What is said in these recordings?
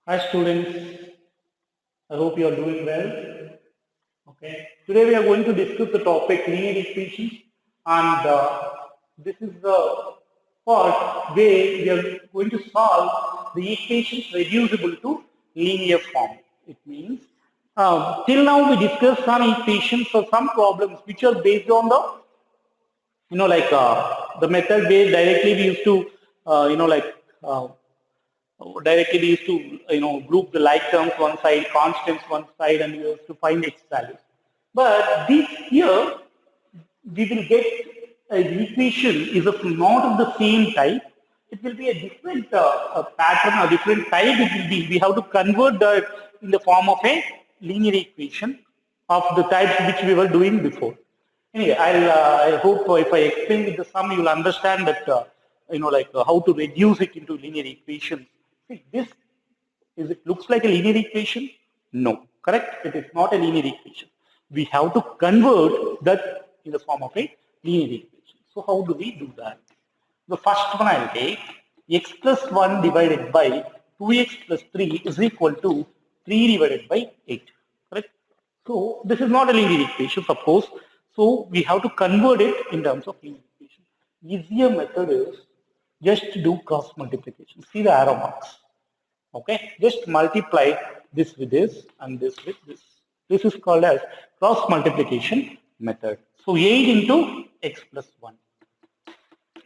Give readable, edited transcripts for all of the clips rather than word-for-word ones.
Hi students, I hope you are doing well. Okay, today we are going to discuss the topic linear equations, and this is the part where we are going to solve the equations reducible to linear form. It means till now we discussed some equations or some problems which are based on the the method where directly we used to uh, directly we used to group the like terms one side, constants one side, and we used to find x values. But this here we will get an equation is of not of the same type. It will be a different pattern or different type. It will be, we have to convert that in the form of a linear equation of the types which we were doing before. Anyway, I hope if I explain with the sum, you will understand that how to reduce it into linear equations. See, this is it looks like a linear equation? No, correct? It is not a linear equation. We have to convert that in the form of a linear equation. So how do we do that? The first one I will take x plus 1 divided by 2x plus 3 is equal to 3 divided by 8. Correct? So this is not a linear equation, of course. So we have to convert it in terms of linear equation. Easier method is just to do cross multiplication. See the arrow marks. Okay, just multiply this with this and this with this. This is called as cross multiplication method. So 8 into x plus 1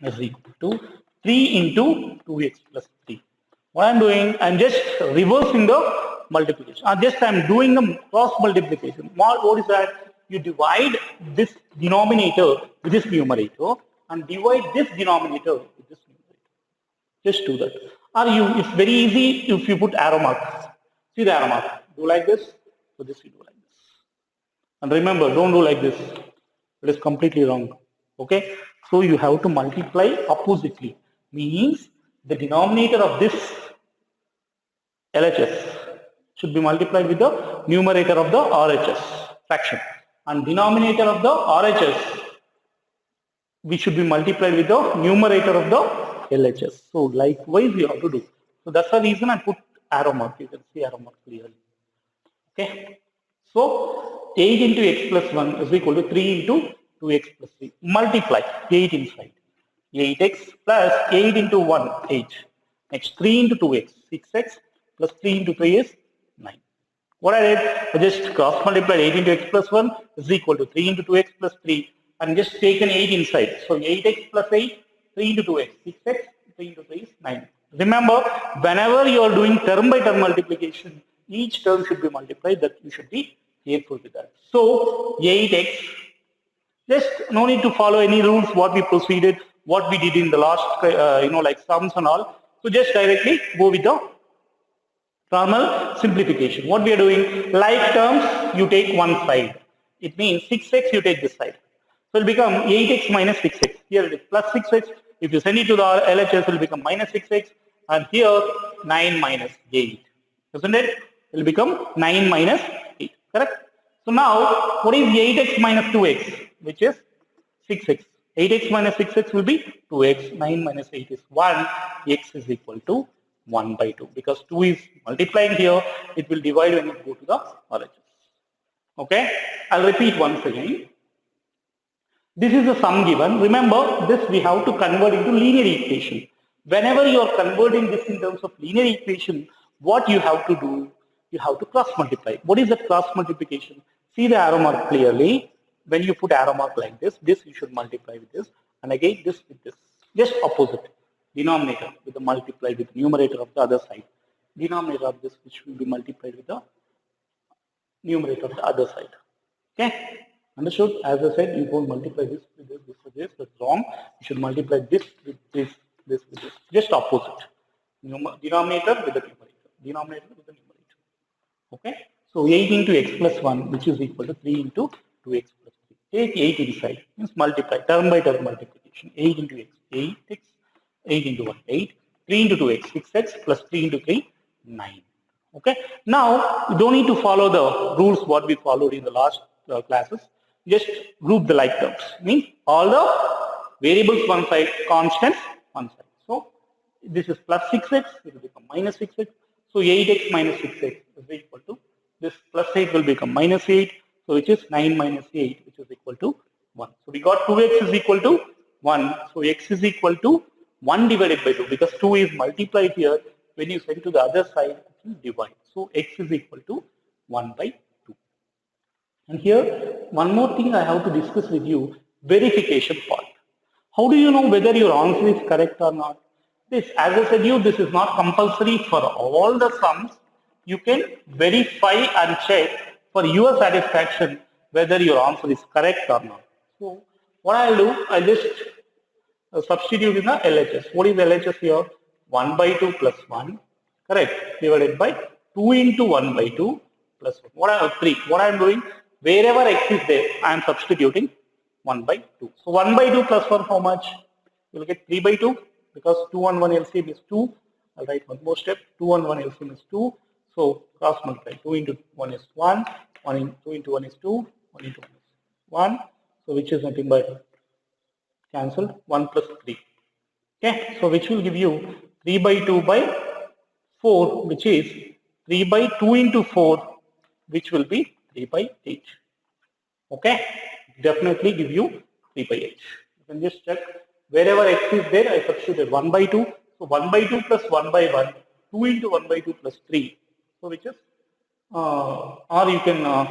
is equal to 3 into 2x plus 3. What I'm doing, I'm just reversing the multiplication. I'm doing the cross multiplication. What is that? You divide this denominator with this numerator and divide this denominator with this numerator. Just do that. Or it's very easy if you put arrow marks. See the arrow mark. Do like this. So this you do like this. And remember, don't do like this. It is completely wrong. Okay. So you have to multiply oppositely. Means the denominator of this LHS should be multiplied with the numerator of the RHS fraction. And denominator of the RHS we should be multiplied with the numerator of the LHS. So likewise we have to do. So that's the reason I put arrow mark. You can see arrow mark clearly. Okay. So 8 into x plus 1 is equal to 3 into 2x plus 3. Multiply 8 inside. 8x plus 8 into 1, 8. Next 3 into 2x, 6x plus 3 into 3 is 9. What I did, I just cross multiplied 8 into x plus 1 is equal to 3 into 2x plus 3 and just taken 8 inside. So 8x plus 8, 3 into 2x, 6x, 3 into 3 is 9. Remember, whenever you are doing term by term multiplication, each term should be multiplied, that you should be careful with that. So 8x, just no need to follow any rules, what we proceeded, what we did in the last, like sums and all. So just directly go with the normal simplification. What we are doing, like terms, you take one side. It means 6x, you take this side. So it will become 8x minus 6x. Here it is plus 6x. If you send it to the LHS, it will become minus 6x. And here 9 minus 8. Isn't it? It will become 9 minus 8. Correct? So now, what is 8x minus 2x? Which is 6x. 8x minus 6x will be 2x. 9 minus 8 is 1. X is equal to 1 by 2. Because 2 is multiplying here, it will divide when it go to the RHS. Okay? I'll repeat once again. This is the sum given. Remember, this we have to convert into linear equation. Whenever you are converting this in terms of linear equation, what you have to do, you have to cross multiply. What is that cross multiplication? See the arrow mark clearly. When you put arrow mark like this you should multiply with this, and again this with this. Just opposite. Denominator with the multiplied with the numerator of the other side. Denominator of this which will be multiplied with the numerator of the other side. Okay? Understood? As I said, you don't multiply this with this, this with this. That's wrong. You should multiply this with this, this with this. Just opposite. Denominator with the numerator. Denominator with the numerator. Okay? So 8 into x plus 1, which is equal to 3 into 2x plus 3. Take 8 inside. Means multiply. Term by term multiplication. 8 into x. 8x. 8 into 1. 8. 3 into 2x. 6x plus 3 into 3. 9. Okay? Now, you don't need to follow the rules what we followed in the last classes. Just group the like terms. Means all the variables one side, constants one side. So this is plus 6x, it will become minus 6x. So 8x minus 6x is equal to this plus 8 will become minus 8. So which is 9 minus 8, which is equal to 1. So we got 2x is equal to 1. So x is equal to 1 divided by 2 because 2 is multiplied here. When you send to the other side, it will divide. So x is equal to 1 by 2. And here, one more thing I have to discuss with you, verification part. How do you know whether your answer is correct or not? This, as I said you, this is not compulsory for all the sums. You can verify and check for your satisfaction whether your answer is correct or not. So, what I'll do, I'll just substitute in the LHS. What is LHS here? 1 by 2 plus 1, correct, divided by 2 into 1 by 2 plus 1. What I have 3. What I am doing, wherever x is there, I am substituting 1 by 2. So 1 by 2 plus 1, how much? You will get 3 by 2 because 2 on 1 LCM is 2. I'll write one more step. 2 on 1 LCM is 2. So cross multiply. 2 into 1 is 1. 2 into 1 is 2. 1 into 1 is 1. So which is nothing but cancelled 1 plus 3. Okay. So which will give you 3 by 2 by 4, which is 3 by 2 into 4, which will be 3 by 8. Okay. Definitely give you 3 by 8. You can just check wherever x is there, I substituted 1 by 2. So 1 by 2 plus 1 by 1, 2 into 1 by 2 plus 3. So which is, or you can,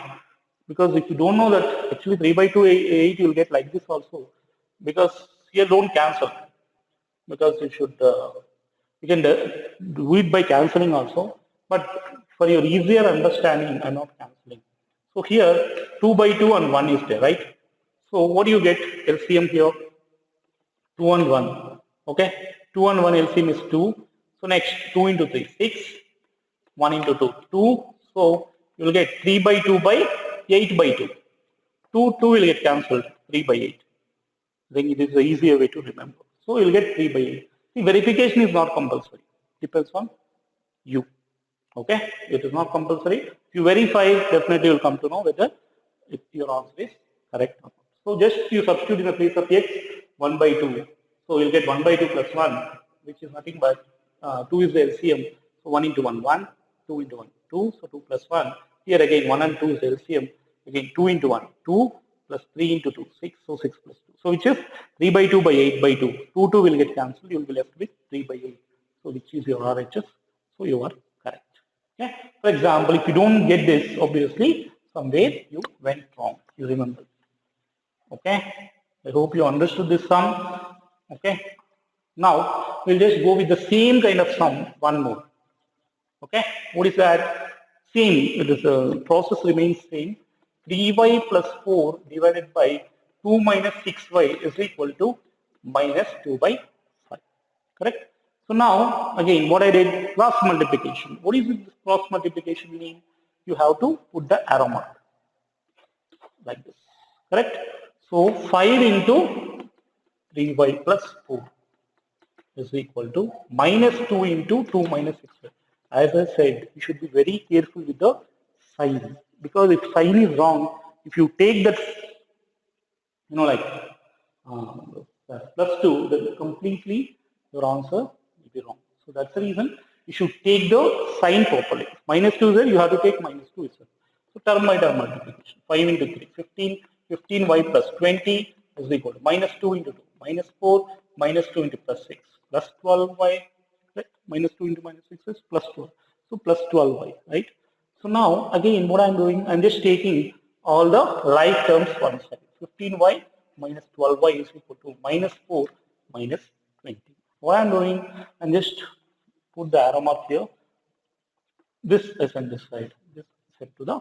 because if you don't know that actually 3 by 2, 8, you will get like this also. Because here don't cancel. Because you should, you can do it by cancelling also. But for your easier understanding, I'm not cancelling. So here 2 by 2 and 1 is there, right? So what do you get? LCM here 2 and 1. Okay, 2 and 1 LCM is 2. So next 2 into 3 6, 1 into 2 2. So you will get 3 by 2 by 8 by 2. 2 will get cancelled, 3 by 8. Then it is the easier way to remember. So you will get 3 by 8. See, verification is not compulsory. Depends on you. Okay, it is not compulsory. If you verify, definitely you will come to know whether if your answer is correct or not. So just you substitute in the place of x 1 by 2. So you'll get 1 by 2 plus 1, which is nothing but 2 is the LCM. So 1 into 1, 1, 2 into 1, 2. So 2 plus 1. Here again 1 and 2 is the LCM. Again 2 into 1, 2 plus 3 into 2, 6. So 6 plus 2. So which is 3 by 2 by 8 by 2. 2 will get cancelled. You will be left with 3 by 8. So which is your RHS. So you are correct. Okay. For example, if you don't get this, obviously somewhere you went wrong. You remember. Okay. I hope you understood this sum. Okay. Now we'll just go with the same kind of sum one more. Okay. What is that? Same. It is the process remains same. 3y plus 4 divided by 2 minus 6y is equal to minus 2 by 5. Correct? So now, again, what I did, cross multiplication. What is this cross multiplication mean? You have to put the arrow mark like this. Correct? So 5 into 3y plus 4 is equal to minus 2 into 2 minus 6y. As I said, you should be very careful with the sign. Because if sign is wrong, if you take that, you know, like plus 2, then completely your answer will be wrong. So that's the reason you should take the sign properly. Minus 2 is there, you have to take minus 2 itself. So term by term multiplication. 5 into 3, 15, 15y plus 20 is equal to minus 2 into 2, minus 4, minus 2 into plus 6, plus 12y, right? Minus 2 into minus 6 is plus 12. So plus 12y, right? So now, again, what I'm doing, I'm just taking all the like terms one side. 15y minus 12y is equal to minus 4 minus 20. What I'm doing, I'm just put the arrow mark here. This is on this side. This is set to the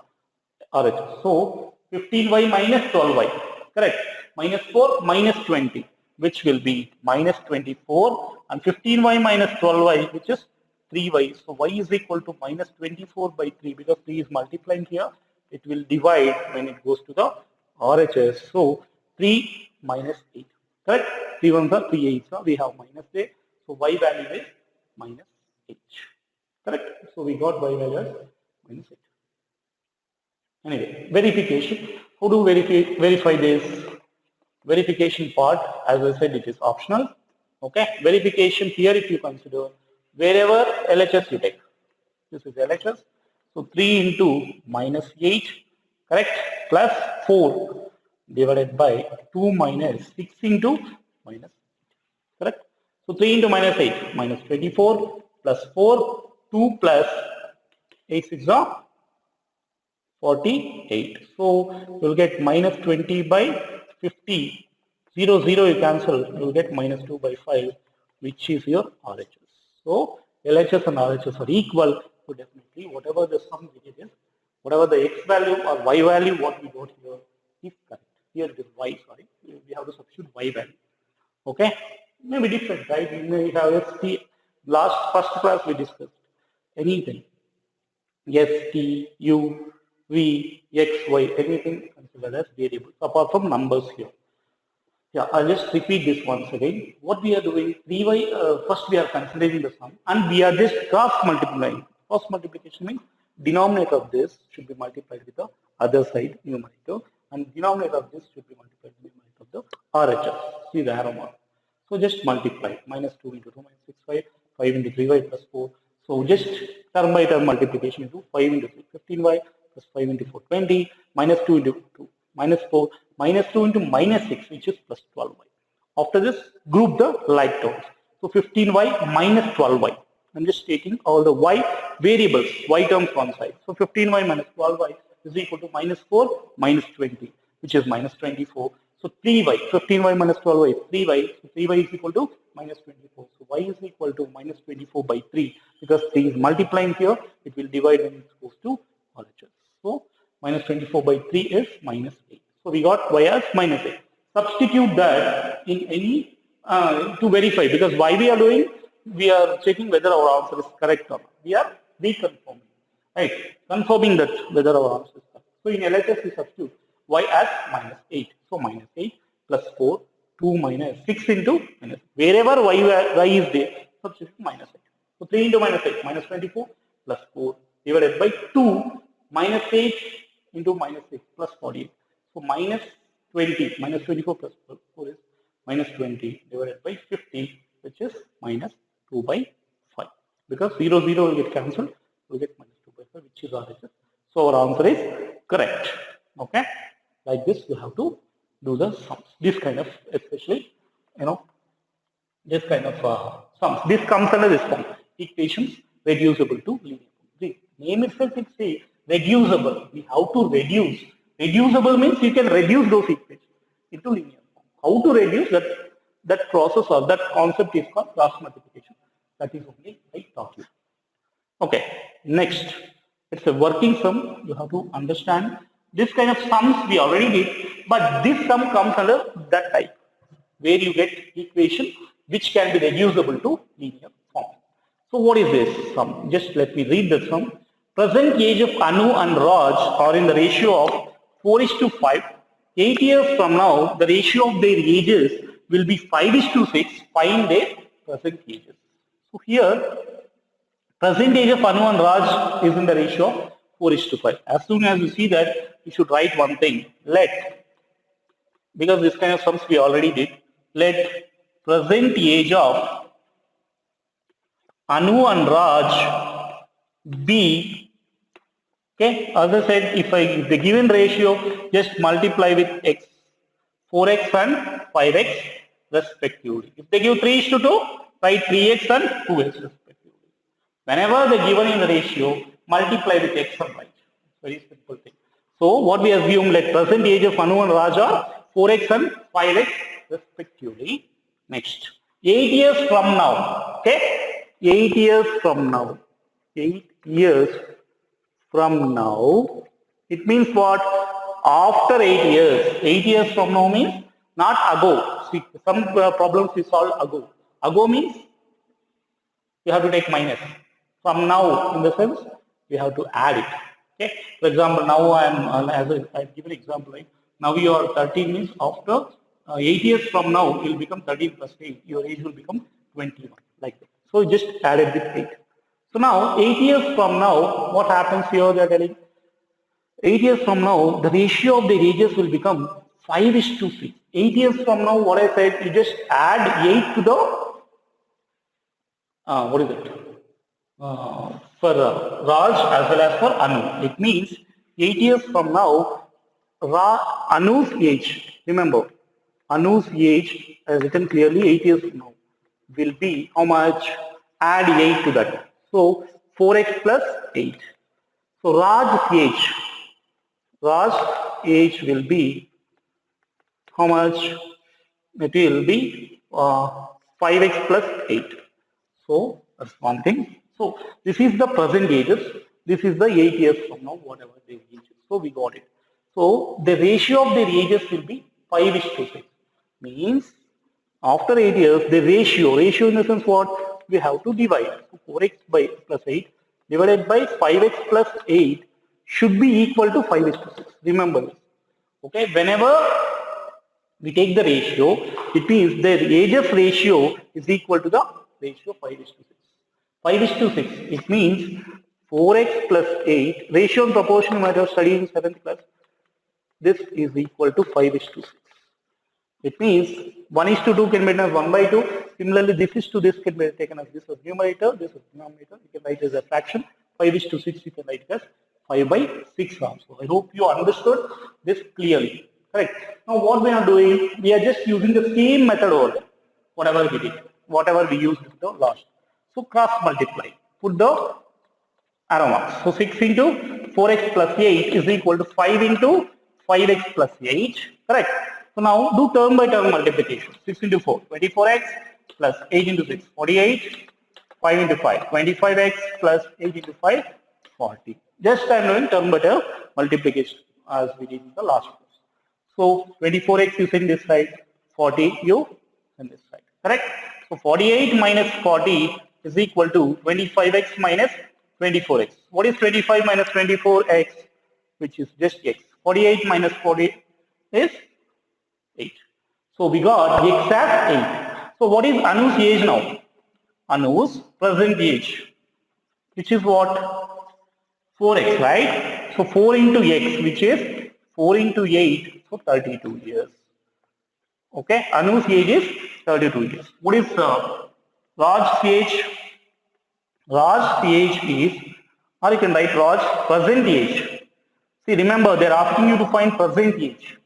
RHS. So 15y minus 12y, correct? Minus 4 minus 20, which will be minus 24, and 15y minus 12y, which is 3y. So y is equal to minus 24 by 3 because 3 is multiplying here. It will divide when it goes to the RHS. So 3 minus 8. Correct? 3 ones are 3 8s. So we have minus there. So y value is minus 8. Correct? So we got y value as minus 8. Anyway, verification. How do we verify this? Verification part, as I said, it is optional. Okay? Verification here, if you consider wherever LHS you take. This is LHS. So 3 into minus 8, correct, plus 4 divided by 2 minus 6 into minus 8, correct. So 3 into minus 8, minus 24, plus 4, 2 plus 8 6 are 48. So you will get minus 20 by 50. 0, 0 you cancel, you will get minus 2 by 5, which is your RHS. So LHS and RHS are equal. So definitely whatever the sum digit is, whatever the X value or Y value, what we got here is correct. Here it is Y, sorry. We have to substitute Y value. Okay? Maybe different, right? We may have ST. First class we discussed anything. S, T, U, V, X, Y, anything considered as variables apart from numbers here. Yeah, I'll just repeat this once again. What we are doing, 3y, first we are considering the sum and we are just cross multiplying. Cross multiplication means denominator of this should be multiplied with the other side numerator and denominator of this should be multiplied with the numerator of the RHS. See the arrow mark. So just multiply. Minus 2 into 2 minus 6, 5. 5 into 3y plus 4. So just term by term multiplication into 5 into 3, 15y plus 5 into 4, 20. Minus 2 into 2, minus 4. Minus 2 into minus 6, which is plus 12y. After this, group the like terms. So 15y minus 12y. I'm just taking all the y variables, y terms one side. So 15y minus 12y is equal to minus 4 minus 20, which is minus 24. So 3y, 15y minus 12y is 3y. So 3y is equal to minus 24. So y is equal to minus 24 by 3. Because 3 is multiplying here, it will divide when it goes to RHS. So minus 24 by 3 is minus 8. So we got y as minus 8. Substitute that in any, to verify, because why we are doing, we are checking whether our answer is correct or not. We are reconfirming, right? Confirming that whether our answer is correct. So in LHS we substitute y as minus 8. So minus 8 plus 4, 2 minus 6 into minus. Wherever y is there, substitute minus 8. So 3 into minus 8, minus 24 plus 4 divided by 2 minus 8 into minus 6 plus 48. So minus 20, minus 24 plus 4 is minus 20 divided by 50, which is minus 2 by 5. Because 0, 0 will get cancelled, we will get minus 2 by 5, which is RHS. So our answer is correct. Okay? Like this, you have to do the sums. This kind of, especially, this kind of sums. This comes under this form. Equations reducible to linear form. The name itself it says reducible. We have to reduce. Reducible means you can reduce those equations into linear form. How to reduce that process or that concept is called cross multiplication. That is only I taught you. Okay, next. It's a working sum. You have to understand this kind of sums we already did, but this sum comes under that type where you get equation which can be reducible to linear form. So what is this sum? Just let me read the sum. Present age of Anu and Raj are in the ratio of 4:5. 8 years from now, the ratio of their ages will be 5:6. Find their present ages. So here, present age of Anu and Raj is in the ratio of 4:5. As soon as you see that, you should write one thing. Let, because this kind of sums we already did, let present age of Anu and Raj be, okay, as I said, if the given ratio, just multiply with x, 4x and 5x respectively. If they give 3:2, write 3x and 2x respectively. Whenever they given in the ratio, multiply with x and y. Very simple thing. So what we assume, let present age of Anu and Raj are 4x and 5x respectively. Next, 8 years from now, okay, 8 years from now, 8 years from now, it means what? After 8 years. 8 years from now means not ago. See, some problems we solve ago. Ago means you have to take minus. From now, in the sense, we have to add it. Okay. For example, now I've given an example, right? Now you are 13 means after 8 years from now, you will become 13 plus 8. Your age will become 21, like that. So just add it with 8. So now, 8 years from now, what happens here? They are telling 8 years from now, the ratio of the ages will become 5:6. 8 years from now, what I said, you just add 8 to the, what is it? for Raj as well as for Anu. It means 8 years from now, Anu's age, remember, Anu's age, as written clearly, 8 years from now, will be how much? Add 8 to that. So 4x plus 8. So Raj's age will be how much? It will be 5x plus 8. So that's one thing. So this is the present ages. This is the 8 years from now, whatever the age is. So we got it. So the ratio of their ages will be 5 is to 6. Means after 8 years, the ratio in the sense what? We have to divide. So 4x by plus 8 divided by 5x plus 8 should be equal to 5 is to 6. Remember this. Okay, whenever we take the ratio, it means the ages ratio is equal to the ratio 5 is to 6. 5 is to 6, it means 4x plus 8, ratio and proportion you might have studied in 7th class, this is equal to 5 is to 6. It means 1 is to 2 can be taken as 1 by 2, similarly this is to this can be taken as this as numerator, this is denominator, you can write it as a fraction, 5 is to 6 you can write it as 5 by 6 also. I hope you understood this clearly. Correct. Now what we are doing, we are just using the same method over there, whatever we did, whatever we used in the last. So cross multiply, put the arrow marks. So 6 into 4x plus 8 is equal to 5 into 5x plus 8, correct. So now do term by term multiplication. 6 into 4, 24x plus 8 into 6, 48, 5 into 5, 25x plus 8 into 5, 40. Just I am doing term by term multiplication as we did in the last one. So 24x you send this side, 40 you send this side, correct? So 48 minus 40 is equal to 25x minus 24x. What is 25 minus 24x? Which is just x. 48 minus 40 is 8. So we got x as 8. So what is Anu's age now? Anu's present age, which is what? 4x, right? So 4 into x, which is 4 into 8, so 32 years. Okay, Anu's age is 32 years. What is Raj's age? Raj's age is, or you can write Raj's present age. See, remember, they are asking you to find present age.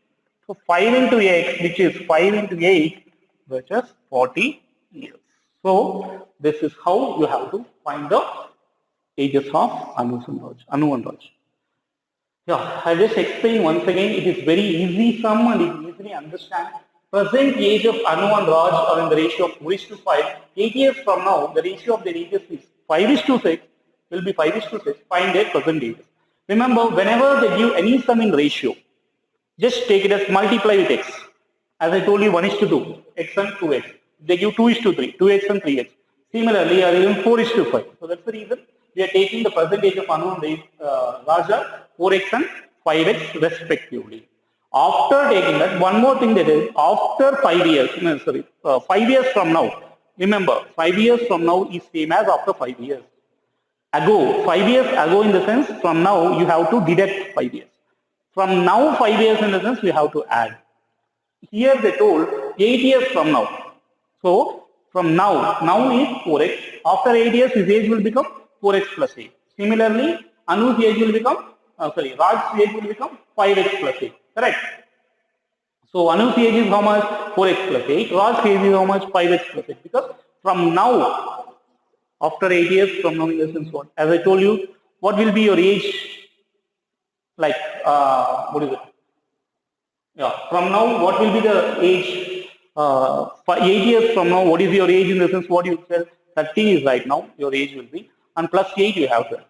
So 5 into x, which is 5 into 8, which is 40 years. So this is how you have to find the ages of Anu and Raj. Yeah, I'll just explain once again. It is very easy sum and you can easily understand. Present age of Anu and Raj are in the ratio of 4 is to 5. 8 years from now, the ratio of their ages is 5 is to 6, will be 5 is to 6. Find their present ages. Remember, whenever they give any sum in ratio, just take it as multiply with x. As I told you, 1 is to 2, x and 2x. They give 2 is to 3, 2x and 3x. Similarly, or even 4 is to 5. So that's the reason we are taking the percentage of Anu and Raja 4x and 5x respectively. After taking that, one more thing that is, after 5 years, 5 years from now, remember, 5 years from now is same as after 5 years. Ago, 5 years ago in the sense, from now you have to deduct 5 years. From now 5 years in the sense, we have to add. Here they told 8 years from now. So, from now is 4x. After 8 years, his age will become 4x plus 8. Similarly, Anu's age will become, Raj's age will become 5x plus 8. Correct? So, Anu's age is how much? 4x plus 8. Raj's age is how much? 5x plus 8. Because from now, after 8 years from now in the sense what? As I told you, what will be your age? Like, what is it? Yeah, from now, what will be the age? 8 years from now, what is your age in the sense what you said? 30 is right now, your age will be, and plus 8 you have there.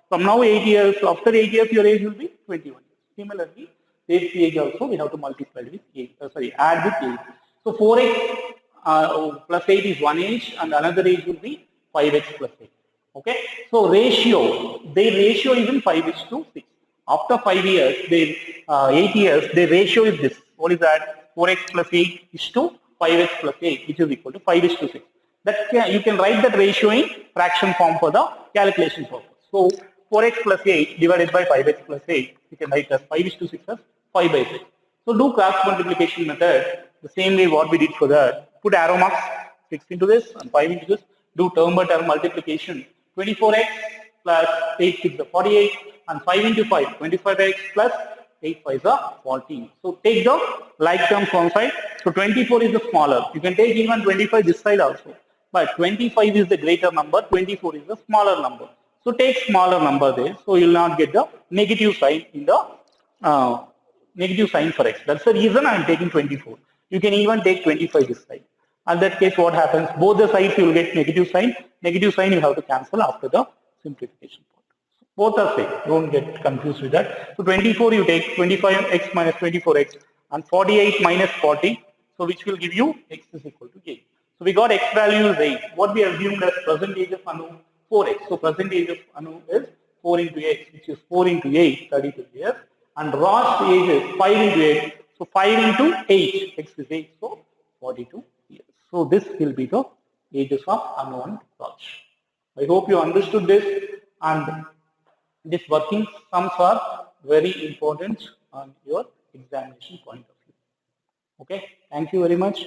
From now 8 years, after 8 years, your age will be 21. Similarly, this age also we have to multiply with 8, add with 8. So 4x plus 8 is one age, and another age will be 5x plus 8. Okay, so their ratio is in 5 is to 6. After 5 years, 8 years, the ratio is this. What is that? 4x plus 8 is to 5x plus 8, which is equal to 5 is to 6. That you can write that ratio in fraction form for the calculation purpose. So 4x plus 8 divided by 5x plus 8, you can write as 5 is to 6 as 5 by 6. So do cross multiplication method the same way what we did for that. Put arrow marks 6 into this and 5 into this. Do term by term multiplication. 24x plus 8 6 is 48 and 5 into 5, 25x plus 8 5 is 14. So take the like terms one side. So 24 is the smaller. You can take even 25 this side also. But 25 is the greater number, 24 is the smaller number. So take smaller number there. So you will not get the negative sign in the negative sign for x. That's the reason I am taking 24. You can even take 25 this side. In that case, what happens? Both the sides you will get negative sign. Negative sign you have to cancel after the simplification part. Both are same. Don't get confused with that. So 24 you take 25x minus 24x and 48 minus 40. So which will give you x is equal to 8. So we got x value is 8. What we assumed as present age of Anu 4x. So present age of Anu is 4 into x, which is 4 into 8, 32 years. And Raj's age is 5 into 8. So 5 into 8, x is 8. So 42 years. So this will be the ages of Anu and Raj. I hope you understood this, and this working sums are very important on your examination point of view. Okay, thank you very much.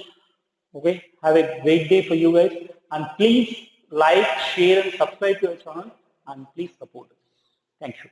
Okay, have a great day for you guys, and please like, share and subscribe to our channel, and please support us. Thank you.